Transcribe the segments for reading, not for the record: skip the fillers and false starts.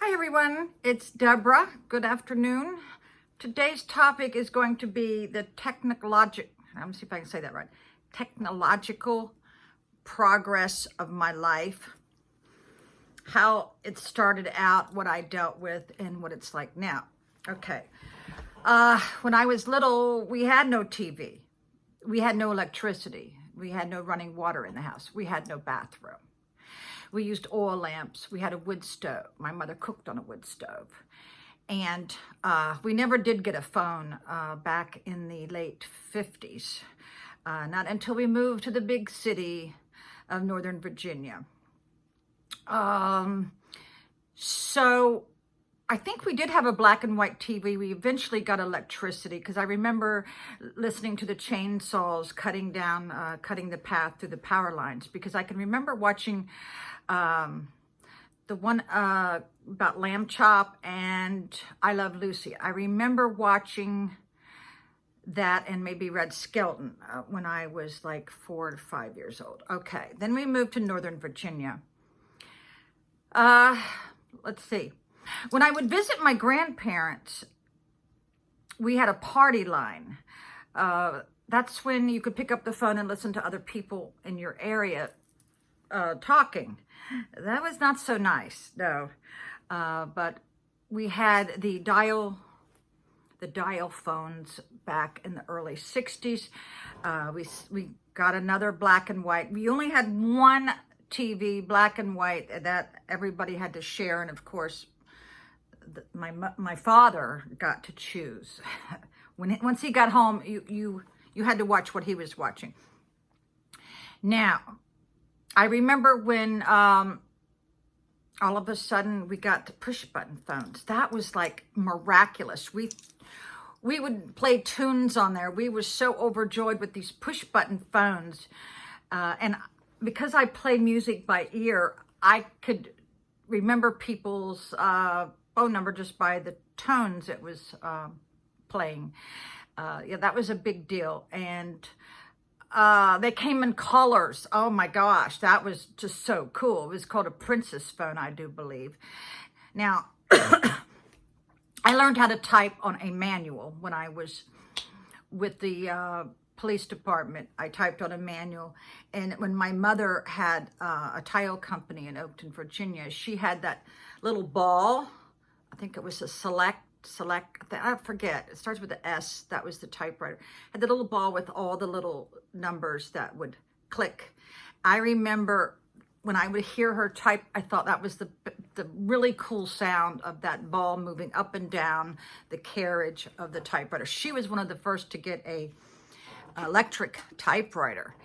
Hi everyone, it's Deborah. Good afternoon. Today's topic is going to be the let me see if I can say that right. Technological progress of my life. How it started out, what I dealt with, and what it's like now. Okay. When I was little, we had no TV. We had no electricity. We had no running water in the house. We had no bathroom. We used oil lamps. We had a wood stove. My mother cooked on a wood stove. And we never did get a phone back in the late 50s. Not until we moved to the big city of Northern Virginia. So I think we did have a black and white TV. We eventually got electricity because I remember listening to the chainsaws cutting the path through the power lines, because I can remember watching the one about Lamb Chop and I Love Lucy. I remember watching that and maybe Red Skelton when I was like 4 to 5 years old. Okay, then we moved to Northern Virginia. Let's see. When I would visit my grandparents, we had a party line. That's when you could pick up the phone and listen to other people in your area talking. That was not so nice, no. But we had the dial phones back in the early 60s. We got another black and white. We only had one TV, black and white, that everybody had to share, and of course, my father got to choose. Once he got home, you had to watch what he was watching. Now, I remember when all of a sudden we got the push button phones. That was like miraculous. We would play tunes on there. We were so overjoyed with these push button phones, and because I play music by ear, I could remember people's phone number just by the tones it was playing. Yeah, that was a big deal. And they came in colors. Oh my gosh, that was just so cool. It was called a princess phone, I do believe. Now, I learned how to type on a manual when I was with the police department. I typed on a manual. And when my mother had a tile company in Oakton, Virginia, she had that little ball. I think it was a select, I forget. It starts with the S. That was the typewriter. Had the little ball with all the little numbers that would click. I remember when I would hear her type, I thought that was the really cool sound of that ball moving up and down the carriage of the typewriter. She was one of the first to get a electric typewriter.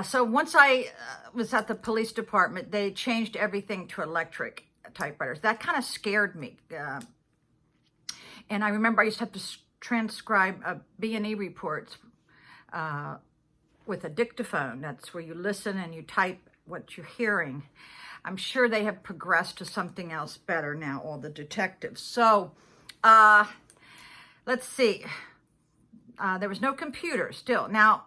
So once I was at the police department, they changed everything to electric typewriters. That kind of scared me. And I remember I used to have to transcribe B&E reports with a dictaphone. That's where you listen and you type what you're hearing. I'm sure they have progressed to something else better now, all the detectives. So let's see. There was no computer still. Now,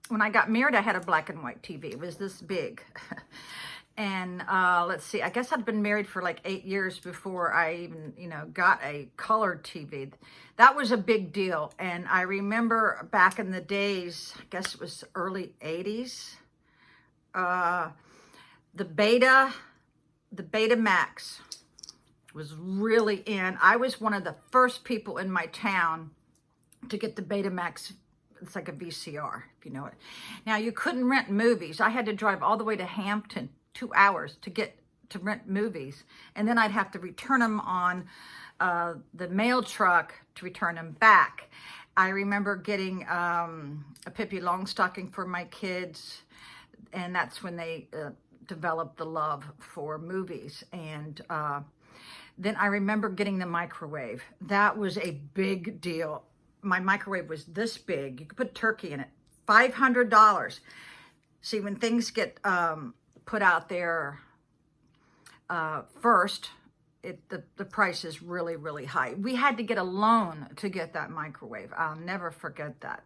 when I got married, I had a black and white TV. It was this big. And let's see, I guess I'd been married for like 8 years before I even, got a colored TV. That was a big deal. And I remember back in the days, I guess it was early 80s, the Betamax was really in. I was one of the first people in my town to get the Betamax. It's like a VCR, if you know it. Now, you couldn't rent movies. I had to drive all the way to Hampton, 2 hours to rent movies. And then I'd have to return them on the mail truck to return them back. I remember getting a Pippi Longstocking for my kids. And that's when they developed the love for movies. And then I remember getting the microwave. That was a big deal. My microwave was this big. You could put turkey in it. $500. See, when things get put out there first, the price is really, really high. We had to get a loan to get that microwave. I'll never forget that.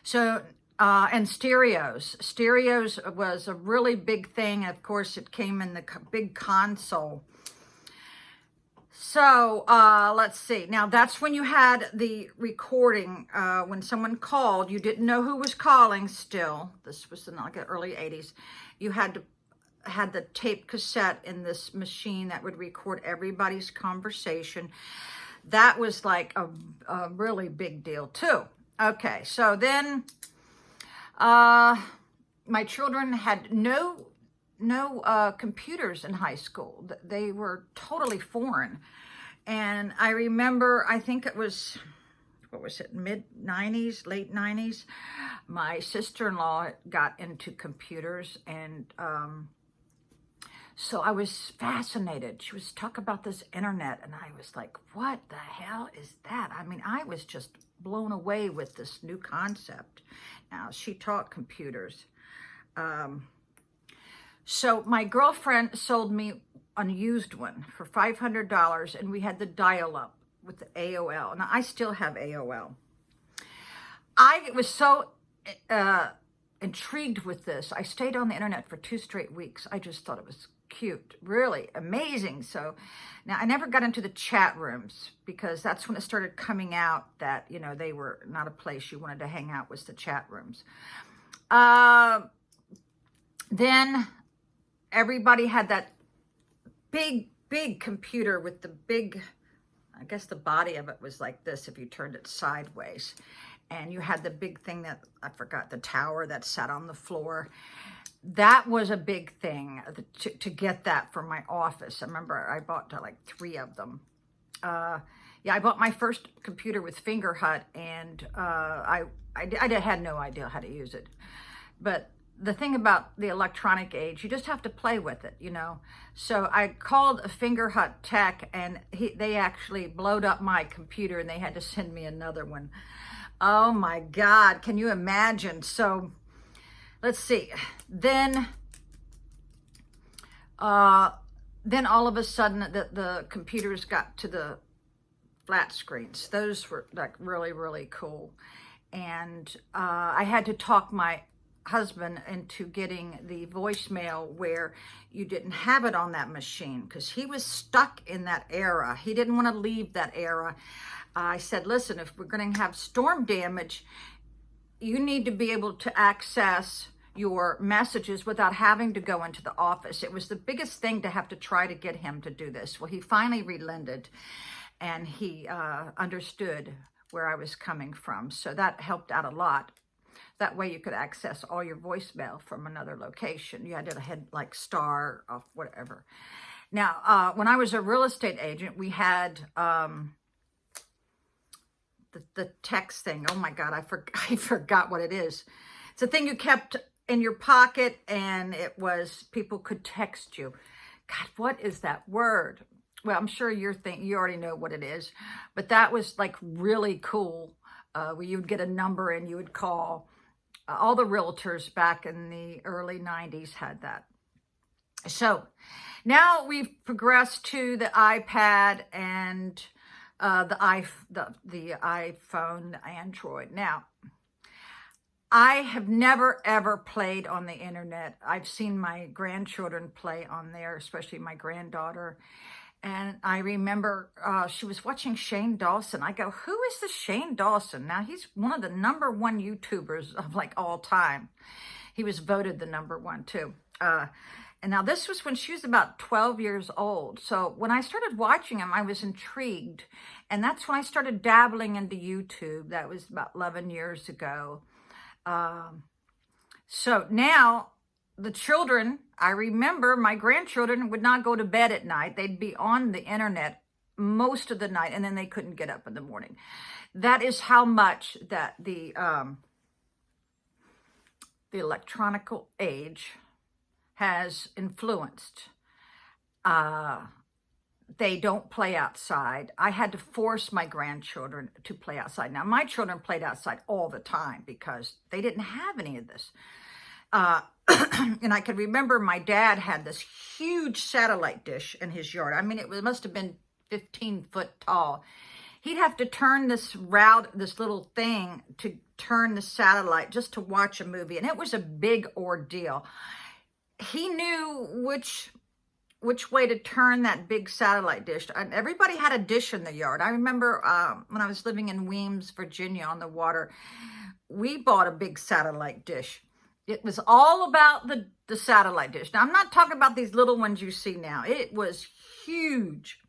So, and stereos. Stereos was a really big thing. Of course, it came in the big console. So let's see. Now that's when you had the recording. When someone called, you didn't know who was calling still. This was in like the early 80s. You had the tape cassette in this machine that would record everybody's conversation. That was like a really big deal too. Okay, so then my children had no computers in high school. They were totally foreign. And I remember, I think it was, what was it, mid-90s, late 90s, my sister-in-law got into computers, and so I was fascinated. She was talking about this internet, and I was like, what the hell is that? I mean, I was just blown away with this new concept. Now, she taught computers. So my girlfriend sold me a used one for $500, and we had the dial-up with the AOL. Now, I still have AOL. I was so intrigued with this. I stayed on the internet for 2 straight weeks. I just thought it was cute, really amazing. So now I never got into the chat rooms, because that's when it started coming out that, you know, they were not a place you wanted to hang out, was the chat rooms. Then everybody had that big computer with the big, I guess the body of it was like this if you turned it sideways. And you had the big thing that, I forgot, the tower that sat on the floor. That was a big thing to get that for my office. I remember I bought like 3 of them. Yeah, I bought my first computer with Fingerhut, and I had no idea how to use it. But the thing about the electronic age, you just have to play with it, you know. So I called a Fingerhut tech, and they actually blowed up my computer, and they had to send me another one. Oh my God, can you imagine? So let's see. Then all of a sudden the computers got to the flat screens. Those were like really, really cool. And I had to talk my husband into getting the voicemail where you didn't have it on that machine, because he was stuck in that era. He didn't want to leave that era. I said, listen, if we're going to have storm damage, you need to be able to access your messages without having to go into the office. It was the biggest thing to have to try to get him to do this. Well, he finally relented, and he understood where I was coming from. So that helped out a lot. That way you could access all your voicemail from another location. You had to hit like star or whatever. Now, when I was a real estate agent, we had the text thing. Oh my God, I forgot what it is. It's a thing you kept in your pocket, and it was, people could text you. God, what is that word? Well, I'm sure you already know what it is, but that was like really cool. Where you would get a number and you would call. All the realtors back in the early 90s had that. So now we've progressed to the iPad and the iPhone, the Android. Now, I have never, ever played on the internet. I've seen my grandchildren play on there, especially my granddaughter. And I remember she was watching Shane Dawson. I go, who is this Shane Dawson? Now, he's one of the #1 YouTubers of like all time. He was voted the #1 too. And now this was when she was about 12 years old. So when I started watching him, I was intrigued. And that's when I started dabbling into YouTube. That was about 11 years ago. So now the children, I remember my grandchildren would not go to bed at night. They'd be on the internet most of the night, and then they couldn't get up in the morning. That is how much that the electronical age has influenced. They don't play outside. I had to force my grandchildren to play outside. Now, my children played outside all the time because they didn't have any of this. And I can remember my dad had this huge satellite dish in his yard. I mean, it must have been 15 foot tall. He'd have to turn this little thing to turn the satellite just to watch a movie. And it was a big ordeal. He knew which which way to turn that big satellite dish. And everybody had a dish in the yard. I remember when I was living in Weems, Virginia on the water, we bought a big satellite dish. It was all about the satellite dish. Now, I'm not talking about these little ones you see now. It was huge.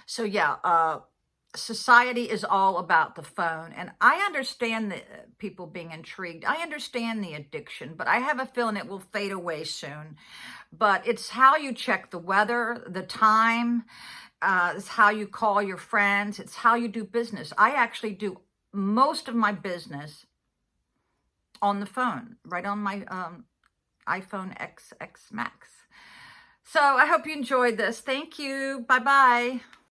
So yeah, society is all about the phone. And I understand the people being intrigued. I understand the addiction, but I have a feeling it will fade away soon. But it's how you check the weather, the time, it's how you call your friends, it's how you do business. I actually do most of my business on the phone, right on my iPhone XX Max. So I hope you enjoyed this. Thank you. Bye-bye.